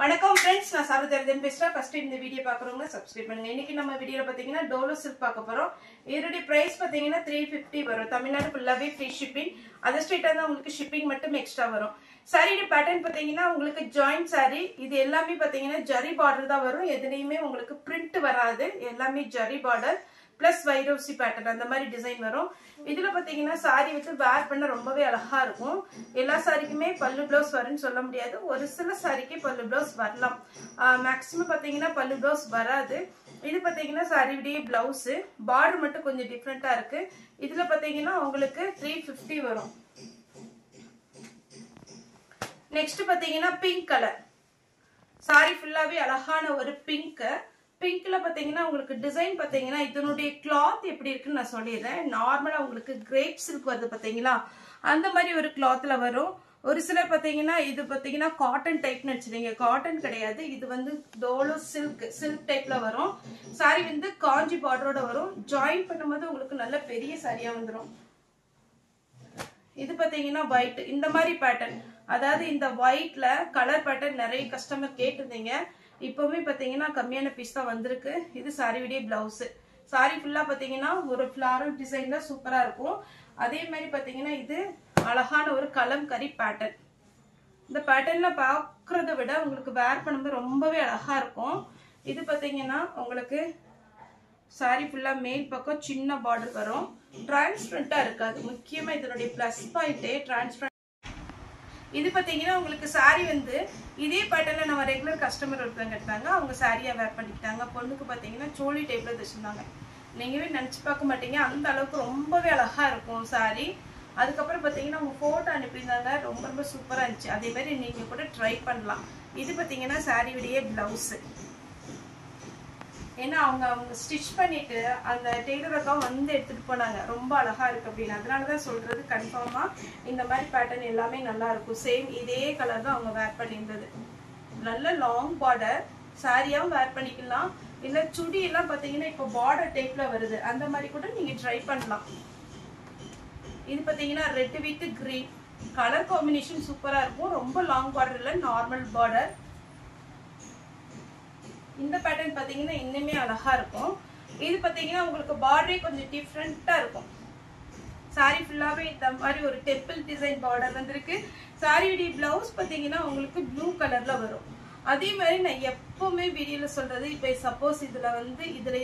வணக்கம் फ्रेंड्स நான் சாரதேவன் பேசுறேன். ஃபர்ஸ்ட் இந்த வீடியோ பார்க்கறவங்க சப்ஸ்கிரைப் பண்ணுங்க. இன்னைக்கு நம்ம வீடியோல பாத்தீங்கன்னா டோலோ சில்க் பார்க்க போறோம். இதோட பிரைஸ் பாத்தீங்கன்னா 350 வரும். தமிழ்நாடு ஃபுல்லாவே ஃப்ரீ ஷிப்பிங். அதர் ஸ்டேட்டா தான் உங்களுக்கு ஷிப்பிங் மட்டும் எக்ஸ்ட்ரா வரும். சாரியோட பேட்டர்ன் பாத்தீங்கன்னா உங்களுக்கு ஜாயிண்ட் சாரி. இது எல்லாமே பாத்தீங்கன்னா ஜரி பார்டர் தான் வரும். எதுலயுமே உங்களுக்கு பிரிண்ட் வராது. எல்லாமே ஜரி பார்டர் பிளஸ் வைரோசி பேட்டர்ன் அந்த மாதிரி டிசைன் வரும். இதுல பாத்தீங்கன்னா சாரி வச்சு வேர் பண்ண ரொம்பவே அழகா இருக்கும். எல்லா சாரிக்குமே பல்லு பிளவுஸ் வரும்னு சொல்ல முடியாது. ஒரு சில சாரிக்கு பல்லு பிளவுஸ் வரலாம். மேக்ஸிமம் பாத்தீங்கன்னா பல்லு பிளவுஸ் வராது. இது பாத்தீங்கன்னா சாரியுடைய பிளவுஸ் பார்டர் மட்டும் கொஞ்சம் டிஃப்ரெண்டா இருக்கு. இதுல பாத்தீங்கன்னா உங்களுக்கு 350 வரும். நெக்ஸ்ட் பாத்தீங்கன்னா பிங்க் கலர் சாரி ஃபுல்லாவே அழகான ஒரு பிங்க். பிங்க்ல பாத்தீங்கன்னா உங்களுக்கு டிசைன் பாத்தீங்கன்னா இதனுடைய கிளாத் எப்படி இருக்குன்னு நான் சொல்லிடுறேன். நார்மலா உங்களுக்கு கிரேப் சில்க் வருது பாத்தீங்களா, அந்த மாதிரி ஒரு கிளாத்ல வரும். ஒரு சிலர் பாத்தீங்கன்னா இது பாத்தீங்கன்னா காட்டன் டைப்னு வச்சிருக்கீங்க. காட்டன் கிடையாது, இது வந்து டோலோ சில்க் டைப்ல வரும். சாரி வந்து காஞ்சி பார்டரோட வரும். ஜாயின் பண்ணும்போது உங்களுக்கு நல்ல பெரிய சாரியா வந்துடும். இது பாத்தீங்கன்னா ஒயிட், இந்த மாதிரி பேட்டர்ன், அதாவது இந்த ஒயிட்ல கலர் பேட்டர்ன் நிறைய கஸ்டமர் கேட்டிருந்தீங்க. இப்பவுமே பாத்தீங்கன்னா கம்மியான பீஸ் தான் வந்திருக்கு. இது சாரியுடைய பிளவுஸ். சாரி ஃபுல்லா பாத்தீங்கன்னா ஒரு ஃபிளாரல் டிசைன்ல சூப்பரா இருக்கும். அதே மாதிரி பாத்தீங்கன்னா இது அழகான ஒரு கலம்கரி பேட்டர்ன். இந்த பேட்டர்ன்ல பாக்குறத விட உங்களுக்கு வேர் பண்ணும்போது ரொம்பவே அழகா இருக்கும். இது பாத்தீங்கன்னா உங்களுக்கு சாரி ஃபுல்லா மேல் பக்கம் சின்ன பார்டர் வரும். டிரான்ஸ்பரண்டா இருக்காது. முக்கியமா இதனுடைய பிளஸ் பாயிண்டே டிரான்ஸ்பரண்ட். இது பாத்தீங்கன்னா உங்களுக்கு சாரி வந்து இதே பேட்டர்ன்ல நம்ம ரெகுலர் கஸ்டமர் ஒருத்தவங்க எடுத்தாங்க. அவங்க சாரியா வேர் பண்ணிக்கிட்டாங்க. பொண்ணுக்கு பாத்தீங்கன்னா சோழி டைப்ல தைச்சிருந்தாங்க. நீங்கவே நினைச்சு பார்க்க மாட்டீங்க, அந்த அளவுக்கு ரொம்பவே அழகா இருக்கும் சாரி. அதுக்கப்புறம் பாத்தீங்கன்னா அவங்க போட்டோ அனுப்பியிருந்தாங்க, ரொம்ப ரொம்ப சூப்பரா இருந்துச்சு. அதே மாதிரி நீங்க கூட ட்ரை பண்ணலாம். இது பாத்தீங்கன்னா சாரியுடைய பிளவுஸ். ஏன்னா அவங்க ஸ்டிச் பண்ணிட்டு அந்த டெய்லர் அக்கா வந்து எடுத்துட்டு போனாங்க, ரொம்ப அழகா இருக்கு அப்படின்னு. அதனாலதான் சொல்றது கன்ஃபார்மா இந்த மாதிரி பேட்டர்ன் எல்லாமே நல்லா இருக்கும். சேம் இதே கலர் தான் அவங்க வேர் பண்ணியிருந்தது. நல்ல லாங் பார்டர் சாரியாவும் வேர் பண்ணிக்கலாம். இல்ல சுடி எல்லாம் பாத்தீங்கன்னா இப்போ பார்டர் டைப்ல வருது, அந்த மாதிரி கூட நீங்க ட்ரை பண்ணலாம். இது பாத்தீங்கன்னா red with green colour combination சூப்பரா இருக்கும். ரொம்ப லாங் பார்டர் இல்ல, நார்மல் பார்டர். இந்த பேட்டர்ன் பாத்தீங்கன்னா இன்னுமே அழகா இருக்கும். இது பாத்தீங்கன்னா உங்களுக்கு பார்டரே கொஞ்சம் டிஃப்ரெண்டா இருக்கும். சாரி ஃபுல்லாவே இந்த மாதிரி ஒரு டெம்பிள் டிசைன் பார்டர் வந்திருக்கு. சாரியுடைய பிளவுஸ் பாத்தீங்கன்னா உங்களுக்கு ப்ளூ கலர்ல வரும். அதே மாதிரி நான் எப்பவுமே வீடியோல சொல்றது, இப்ப சப்போஸ் இதுல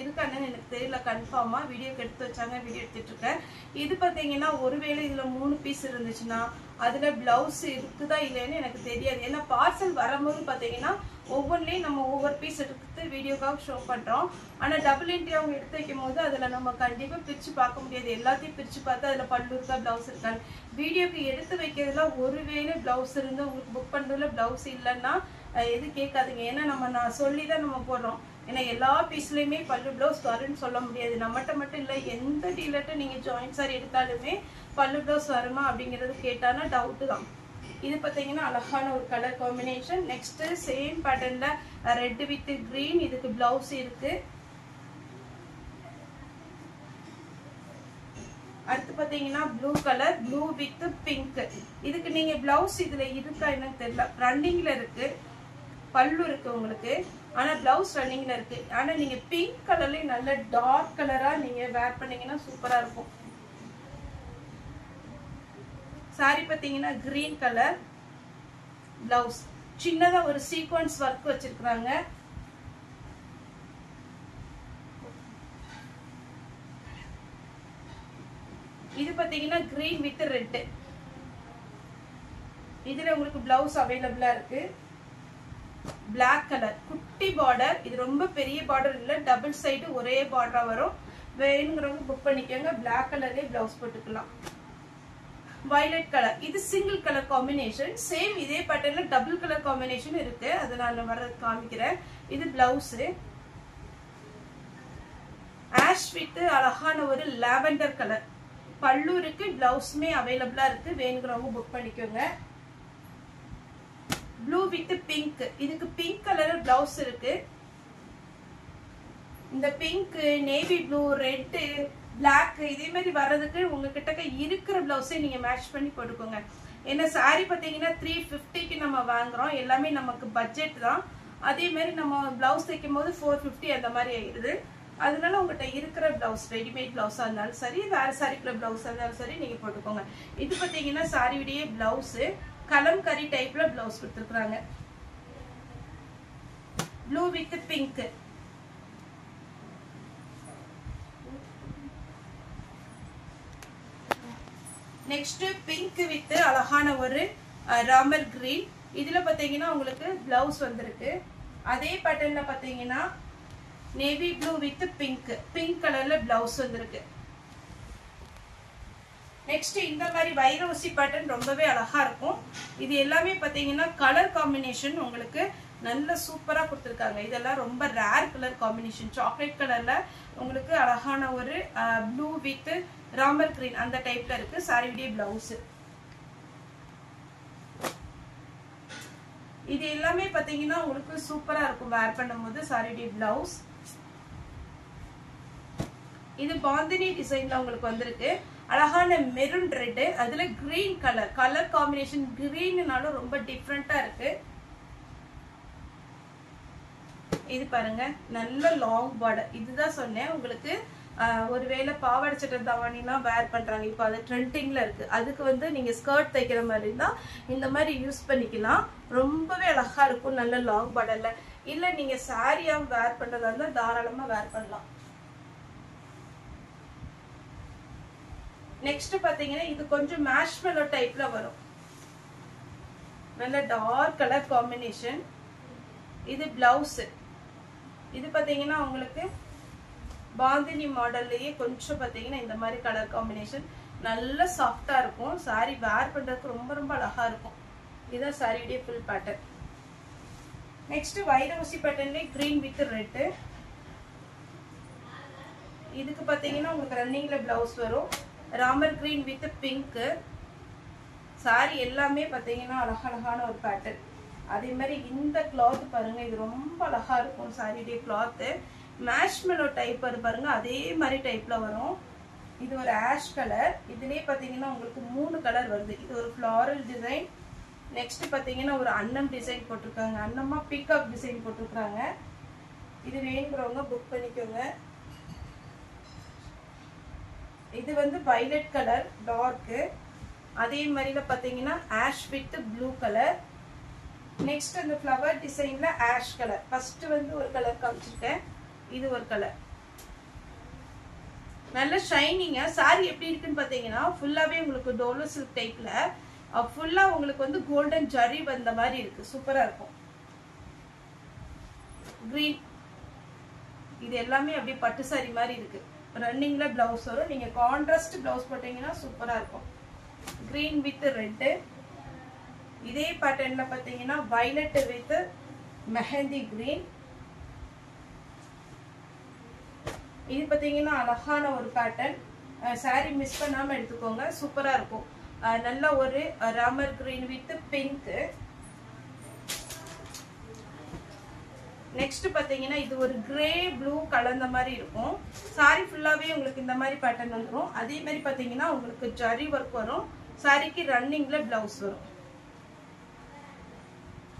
இருக்கான்னு எனக்கு தெரியல, கன்ஃபார்மா வீடியோக்கு எடுத்து வச்சாங்க, வீடியோ எடுத்துட்டு இருக்கேன். இது பாத்தீங்கன்னா ஒருவேளை இதுல 3 பீஸ் இருந்துச்சுன்னா அதுல பிளவுஸ் இருக்குதா இல்லைன்னு எனக்கு தெரியாது. ஏன்னா பார்சல் வரும்போது பாத்தீங்கன்னா ஒவ்வொன்றிலையும் நம்ம ஒவ்வொரு பீஸ் எடுத்து வீடியோக்காக ஷோ பண்றோம். ஆனா டபுள் என்ட்ரி அவங்க எடுத்து வைக்கும் போது அதுல நம்ம கண்டிப்பா பிரிச்சு பார்க்க முடியாது. எல்லாத்தையும் பிரிச்சு பார்த்து அதுல பல்லு இருக்கா பிளவுஸ் இருக்கான்னு. வீடியோக்கு எடுத்து வைக்கிறதுல ஒருவேளை பிளவுஸ் இருந்து உங்களுக்கு புக் பண்றதுல பிளவுஸ் இல்லைன்னா எது கேட்காதுங்க. ஏன்னா நான் சொல்லிதான் நம்ம போடுறோம். ஏன்னா எல்லா பீஸ்லயுமே பல்லு பிளவுஸ் வரும்னு சொல்ல முடியாது. நம்மகிட்ட மட்டும் இல்ல, எந்த டீலர்ட்ட நீங்க ஜாயிண்ட் சாரி எடுத்தாலுமே பல்லு பிளவுஸ் வருமா அப்படிங்கறது கேட்டானா டவுட் தான். இது பாத்தீங்கன்னா அழகான ஒரு கலர் காம்பினேஷன். நெக்ஸ்ட் சேம் பேட்டர்ன்ல ரெட் வித் கிரீன், இதுக்கு பிளவுஸ் இருக்கு. அடுத்து பாத்தீங்கன்னா blue colour, blue with pink. இதுக்கு நீங்க பிளவுஸ் இதுல இருக்கா என்னன்னு தெரியல, ரன்னிங்ல இருக்கு. பல்லு இருக்கு உங்களுக்கு, ஆனா பிளவுஸ் ரன்னிங்ல இருக்கு. ஆனா நீங்க பிங்க் கலர்ல நல்ல டார்க் கலரா நீங்க வேர் பண்ணீங்கன்னா சூப்பரா இருக்கும். சாரி பாத்தீங்கன்னா கிரீன் கலர், பிளவுஸ் சின்னதா ஒரு சீக்வன்ஸ் ஒர்க் வச்சிருக்காங்க. இது பாத்தீங்கன்னா கிரீன் வித் ரெட். இதுல உங்களுக்கு பிளவுஸ் அவைலபிளா இருக்கு. பிளாக் கலர் குட்டி பார்டர், இது ரொம்ப பெரிய பார்டர் இல்ல, டபுள் சைடு ஒரே பார்டரா வரும். வேணுங்கிறவங்க புக் பண்ணிக்கோங்க. பிளாக் கலர்லயே பிளவுஸ் போட்டுக்கலாம். வயலட் கலர், இது சிங்கிள் கலர் காம்பினேஷன். சேம் இதே பேட்டர்ன்ல டபுள் கலர் காம்பினேஷன் இருக்கு, அது நான் வர காமிக்கிறேன். இது பிளவுஸ். ஆஷ் வித் அழகான ஒரு லாவெண்டர் கலர். பல்லு இருக்கு, பிளவுஸ்மே அவைலபிளா இருக்கு. வேணுங்கிறவங்க புக் பண்ணிக்கோங்க. ப்ளூ வித் பிங்க், இதுக்கு பிங்க் கலர் பிளவுஸ் இருக்கு. இந்த pink, navy blue, red, black இதே மாதிரி வர்றதுக்கு உங்ககிட்ட இருக்கிற பிளவுஸை நீங்க மேட்ச் பண்ணி போட்டுக்கோங்க. ஏன்னா saree பாத்தீங்கன்னா 350க்கு நம்ம வாங்குறோம், எல்லாமே நமக்கு பட்ஜெட் தான். அதே மாதிரி நம்ம பிளவுஸ் தைக்கும் போது 450 அந்த மாதிரி ஆயிடுது. அதனால உங்ககிட்ட இருக்கிற பிளவுஸ் ரெடிமேட் பிளவுஸா இருந்தாலும் சரி, வேற சாரிக்குள்ள பிளவுஸா இருந்தாலும் சரி நீங்க போட்டுக்கோங்க. இது பாத்தீங்கன்னா சாரியுடைய பிளவுஸ் கலம்கரி டைப்ல பிளவுஸ் கொடுத்துருக்காங்க, blue with pink. Next pink with அழகான ஒரு ராமர் கிரீன். இதுல பாத்தீங்கன்னா உங்களுக்கு பிளவுஸ் வந்திருக்கு. அதே பேட்டர்ன்ல பாத்தீங்கன்னா navy blue with pink, pink கலர்ல பிளவுஸ் வந்திருக்கு. நெக்ஸ்ட் இந்த மாதிரி வைரவசி பேட்டர்ன் ரொம்பவே அழகா இருக்கும். இது எல்லாமே பாத்தீங்கன்னா கலர் காம்பினேஷன் உங்களுக்கு நல்ல சூப்பரா கொடுத்துருக்காங்க. இதெல்லாம் ரொம்ப ரேர் கலர் காம்பினேஷன். சாக்லேட் கலர்ல உங்களுக்கு அழகான ஒரு ப்ளூ வித் ராமர் கிரீன் அந்த டைப்ல இருக்கு சாரியுடைய பிளவுஸ். இது எல்லாமே பாத்தீங்கன்னா உங்களுக்கு சூப்பரா இருக்கும் வேர் பண்ணும்போது சாரியுடைய பிளவுஸ். இது பாந்தினி டிசைன்ல உங்களுக்கு வந்திருக்கு. அழகான மெரூன் ரெட், அதுல கிரீன் கலர் காம்பினேஷன். கிரீன்னாலும் ரொம்ப டிஃப்ரெண்டா இருக்கு. இது பாருங்க நல்ல லாங் பார்டர். இதுதான் சொன்னேன் உங்களுக்கு ஒருவேளை பாவாடை சட்டை தாவணிலாம் வேர் பண்றாங்க, இப்போ அது ட்ரெண்டிங்ல இருக்கு. அதுக்கு வந்து நீங்க ஸ்கர்ட் தைக்கிற மாதிரி தான் இந்த மாதிரி யூஸ் பண்ணிக்கலாம். ரொம்பவே அழகா இருக்கும் நல்ல லாங் பார்டர்ல. இல்ல நீங்க சாரியா வேர் பண்றதா இருந்தா தாராளமா வேர் பண்ணலாம். நெக்ஸ்ட் பாத்தீங்கன்னா இது கொஞ்சம் மேஷ்மெலோ டைப்ல வரும், நல்ல டார்க் கலர் காம்பினேஷன். இது பிளவுஸ். இது பாத்தீங்கன்னா உங்களுக்கு பாந்தினி மாடல்லயே கொஞ்சம் பாத்தீங்கன்னா இந்த மாதிரி கலர் காம்பினேஷன் நல்ல சாஃப்டா இருக்கும். சாரி வேர் பண்றதுக்கு ரொம்ப ரொம்ப அழகா இருக்கும். இதுதான் சாரியுடைய ஃபுல் பேட்டர்ன். நெக்ஸ்ட் வைரவசி பேட்டர்ன்லயே கிரீன் வித் ரெட். இதுக்கு பாத்தீங்கன்னா உங்களுக்கு ரன்னிங்ல பிளவுஸ் வரும், Ramar green with pink. Sari எல்லாமே பாத்தீங்கன்னா அழகழகான ஒரு பேட்டர்ன். அதே மாதிரி இந்த கிளாத் பாருங்க, இது ரொம்ப அழகா இருக்கும் சாரியுடைய கிளாத். மேஷ்மெலோ டைப் பாருங்க, அதே மாதிரி டைப்ல வரும். இது ஒரு ஆஷ் கலர். இதுலயே பாத்தீங்கன்னா உங்களுக்கு 3 கலர் வருது. இது ஒரு ஃப்ளாரல் டிசைன். நெக்ஸ்ட் பாத்தீங்கன்னா ஒரு அன்னம் டிசைன் போட்டிருக்காங்க, அன்னமா பீகாக் டிசைன் போட்டிருக்காங்க. இது வேணுங்கிறவங்க புக் பண்ணிக்கோங்க. இது வந்து வயலட் கலர் டார்க். அதே மாதிரில பாத்தீங்கன்னா ash with blue colour. Next அந்த ஃப்ளவர் டிசைன்ல ஆஷ் கலர். ஃபர்ஸ்ட் வந்து ஒரு கலர் காமிச்சிருக்கேன், இது ஒரு கலர். நல்ல ஷைனிங்கா சாரி எப்படி இருக்குன்னு பாத்தீங்கன்னா ஃபுல்லாவே உங்களுக்கு டோலோ சில்க் டைப்ல ஃபுல்லா உங்களுக்கு வந்து கோல்டன் ஜரி வந்த மாதிரி இருக்கு, சூப்பரா இருக்கும். கிரீன், இது எல்லாமே அப்படியே பட்டு சாரி மாதிரி இருக்கு. ரன்னிங்ல பிளவுஸ் வரும், நீங்க கான்ட்ராஸ்ட் பிளவுஸ் போட்டீங்கன்னா சூப்பரா இருக்கும். Green with red. இதே பேட்டர்ன்ல பாத்தீங்கன்னா வயலட் வித் மெஹந்தி கிரீன். இது பாத்தீங்கன்னா அழகான ஒரு பேட்டர்ன். சாரி மிஸ் பண்ணாம எடுத்துக்கோங்க, சூப்பரா இருக்கும். நல்ல ஒரு Ramar green with pink. Next பாத்தீங்கன்னா இது ஒரு கிரே ப்ளூ கலந்த மாதிரி இருக்கும். சாரி ஃபுல்லாவே உங்களுக்கு இந்த மாதிரி பேட்டர்ன் வந்துடும். அதே மாதிரி பாத்தீங்கன்னா உங்களுக்கு ஜரி ஒர்க் வரும். சாரிக்கு ரன்னிங்ல பிளவுஸ் வரும்.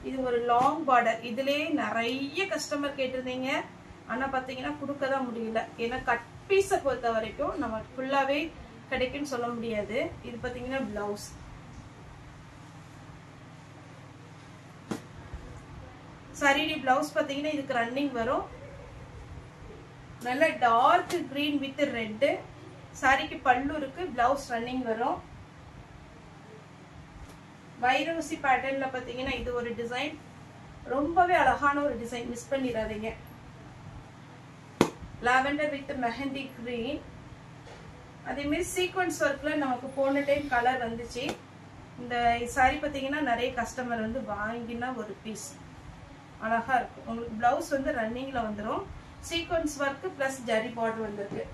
இது ஒரு லாங் பார்டர். இதுலயே நிறைய கஸ்டமர் கேட்டிருந்தீங்க, ஆனா பாத்தீங்கன்னா கொடுக்கதான் முடியல. ஏன்னா கட் பீஸை பொறுத்த வரைக்கும் நம்ம ஃபுல்லாவே கிடைக்குன்னு சொல்ல முடியாது. இது பாத்தீங்கன்னா பிளவுஸ். சாரியுடைய பிளவுஸ் பாத்தீங்கன்னா இதுக்கு ரன்னிங் வரும். நல்ல டார்க் கிரீன் வித் ரெட். சாரிக்கு பல்லு இருக்கு, பிளவுஸ் ரன்னிங் வரும். வைரவசி பேட்டர்ன்ல பாத்தீங்கன்னா இது ஒரு டிசைன், ரொம்பவே அழகான ஒரு டிசைன், மிஸ் பண்ணிடாதீங்க. Lavender with mehndi green. அதே மாதிரி சீக்வன்ஸ் ஒர்க்ல நமக்கு போன டைம் கலர் வந்துச்சு. இந்த சாரி பாத்தீங்கன்னா நிறைய கஸ்டமர் வந்து வாங்கினா ஒரு பீஸ் அழகா இருக்கும். உங்களுக்கு பிளவுஸ் வந்து ரன்னிங்ல வந்துடும். Sequence work plus zari border வந்திருக்கு.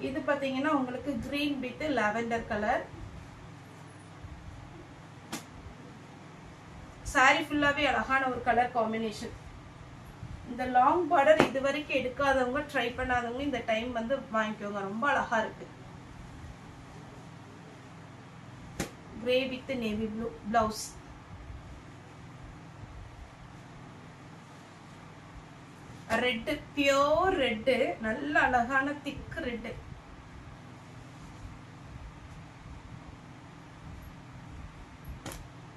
இது பாத்தீங்கன்னா உங்களுக்கு green with lavender colour. Sorry ஃபுல்லாவே அழகான ஒரு கலர் காம்பினேஷன். இந்த லாங் பார்டர் இது வரைக்கும் எடுக்காதவங்க ட்ரை பண்ணாதவங்க இந்த டைம் வந்து வாங்கிக்கோங்க, ரொம்ப அழகா இருக்கு. Grey with navy blue blouse. Red, pure red, நல்ல அழகான திக் ரெட்.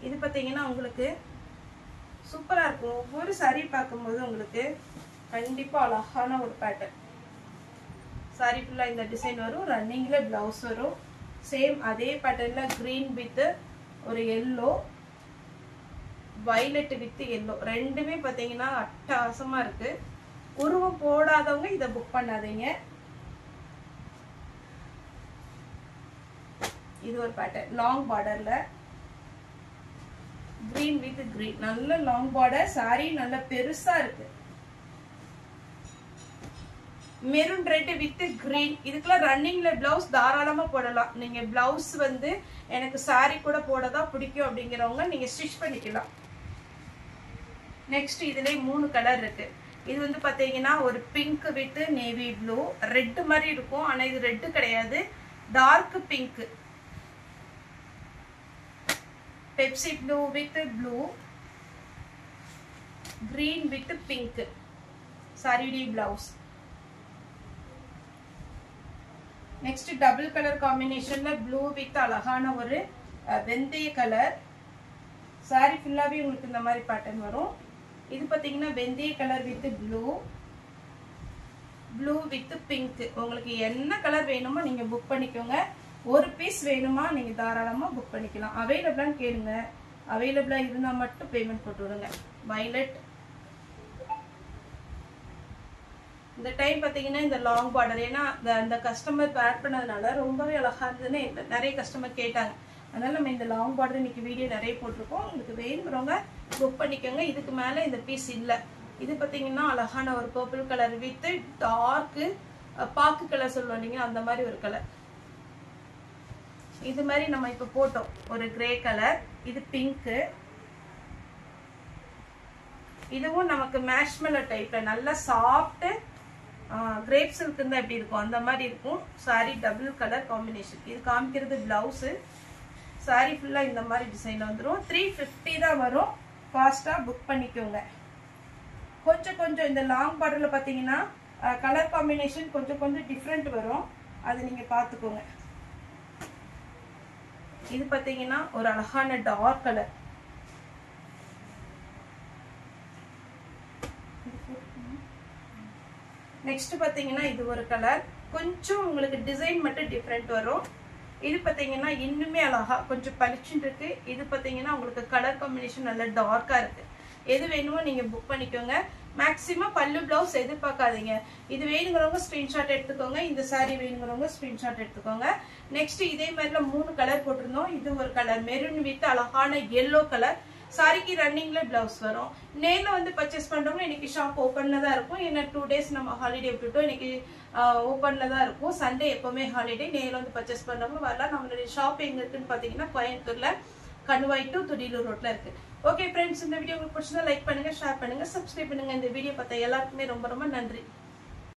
இது பாத்தீங்கன்னா உங்களுக்கு சூப்பரா இருக்கும். ஒவ்வொரு சாரி பார்க்கும்போது உங்களுக்கு கண்டிப்பா அழகான ஒரு பேட்டர்ன். சாரி ஃபுல்லா இந்த டிசைன் வரும், ரன்னிங்ல பிளவுஸ் வரும். சேம் அதே பேட்டர்ன்ல கிரீன் வித் ஒரு எல்லோ, வயலட் வித் எல்லோ, ரெண்டுமே பாத்தீங்கன்னா அட்டகாசமா இருக்கு. உருவம் போடாதவங்க இதை புக் பண்ணாதீங்க. இது ஒரு பேட்டர்ன் லாங் பார்டர்ல கிரீன் வித் கிரீன், நல்ல லாங் பார்டர். சாரி நல்ல பெருசா இருக்கு. மெரூன் ரெட் வித் கிரீன், இதுக்கெல்லாம் ரன்னிங்ல பிளவுஸ் தாராளமா போடலாம். நீங்க பிளவுஸ் வந்து எனக்கு சாரி கூட போடதான் பிடிக்கும் அப்படிங்கிறவங்க நீங்க ஸ்டிச் பண்ணிக்கலாம். நெக்ஸ்ட் இதுல 3 கலர் இருக்கு. இது வந்து பாத்தீங்கன்னா ஒரு pink with navy blue, red மாதிரி இருக்கும் ஆனா இது ரெட் கிடையாது, dark pink. Pepsi blue with blue, green with pink sari blouse. Next double colour காம்பினேஷன்ல ப்ளூ வித் அழகான ஒரு வெந்தய கலர். சாரி ஃபுல்லாவே உங்களுக்கு இந்த மாதிரி பேட்டர்ன் வரும். இது பாத்தீங்கன்னா வெந்தய colour with blue, blue with pink. உங்களுக்கு என்ன கலர் வேணுமோ நீங்க புக் பண்ணிக்கோங்க. ஒரு பீஸ் வேணுமா நீங்க தாராளமா புக் பண்ணிக்கலாம். அவைலபிளான்னு கேளுங்க, அவைலபிளா இருந்தா மட்டும் பேமெண்ட் போட்டு விடுங்க. வயலட். இந்த டைம் பாத்தீங்கன்னா இந்த லாங் பார்டர், ஏன்னா அந்த கஸ்டமர் பேட் பண்ணதுனால ரொம்பவே அழகா இருந்ததுன்னு நிறைய கஸ்டமர் கேட்டாங்க. அதனால நம்ம இந்த லாங் பார்டர் இன்னைக்கு வீடியோ நிறைய போட்டிருக்கோம். உங்களுக்கு வேணுங்கிறவங்க புக் பண்ணிக்கோங்க. இதுக்கு மேல இந்த பீஸ் இல்ல. இது பாத்தீங்கன்னா அழகான ஒரு பர்பிள் கலர் வித் டார்க் பாக்கு கலர் சொல்லுவோம் இல்லைங்க, அந்த மாதிரி ஒரு கலர். இது மாதிரி நம்ம இப்ப போட்டோம் ஒரு கிரே கலர், இது பிங்க். இதுவும் நமக்கு மேஷ்மெலோ டைப்ல நல்ல சாஃப்ட் கிரேப் சில்க் இருந்தா எப்படி இருக்கும் அந்த மாதிரி இருக்கும். Sorry double colour combination. இது காமிக்கிறது பிளவுஸ். சாரி ஃபுல்லா இந்த மாதிரி டிசைன் வந்துடும். 350 தான் வரும். ஃபாஸ்டா புக் பண்ணிக்கோங்க. கொஞ்சம் இந்த லாங் பார்டர்ல பாத்தீங்கன்னா கலர் காம்பினேஷன் கொஞ்சம் டிஃப்ரெண்ட் வரும், அது நீங்க பாத்துக்கோங்க. இது பாத்தீங்கன்னா ஒரு அழகான டார்க் கலர். நெக்ஸ்ட் பாத்தீங்கன்னா இது ஒரு கலர், கொஞ்சம் உங்களுக்கு டிசைன் மட்டும் டிஃப்ரெண்ட் வரும். இது பாத்தீங்கன்னா இன்னுமே அழகா கொஞ்சம் பளிச்சுன்னு இருக்கு. இது பாத்தீங்கன்னா உங்களுக்கு கலர் காம்பினேஷன் நல்ல டார்க்கா இருக்கு. எது வேணுமோ நீங்க புக் பண்ணிக்கோங்க. மேக்ஸிமம் பல்லு பிளவுஸ் எதிர்பார்க்காதீங்க. இது வேணுங்கிறவங்க ஸ்கிரீன்ஷாட் எடுத்துக்கோங்க. இந்த சாரி வேணுங்கிறவங்க ஸ்கிரீன்ஷாட் எடுத்துக்கோங்க. நெக்ஸ்ட் இதே மாதிரில 3 கலர் போட்டிருந்தோம். இது ஒரு கலர் மெரூன் வித் அழகான எல்லோ கலர். சாரிக்கு ரன்னிங்ல பிளவுஸ் வரும். நேர்ல வந்து பர்ச்சேஸ் பண்றவங்க இன்னைக்கு ஷாப் ஓபன்ல தான் இருக்கும். ஏன்னா 2 days நம்ம ஹாலிடே விட்டுட்டோம். இன்னைக்கு ஓபன்ல தான் இருக்கும். சண்டே எப்பவுமே ஹாலிடே. நேர்ல வந்து பர்ச்சேஸ் பண்றவங்க வரலாம். நம்மளுடைய ஷாப் எங்க இருக்குன்னு பாத்தீங்கன்னா கோயம்புத்தூர்ல கணுவாய் டு துடிலூர் ரோட்ல இருக்கு. ஓகே ஃப்ரெண்ட்ஸ், இந்த வீடியோ உங்களுக்கு பிடிச்சதா லைக் பண்ணுங்க, ஷேர் பண்ணுங்க, சப்ஸ்கிரைப் பண்ணுங்க. இந்த வீடியோ பார்த்த எல்லாருக்குமே ரொம்ப நன்றி.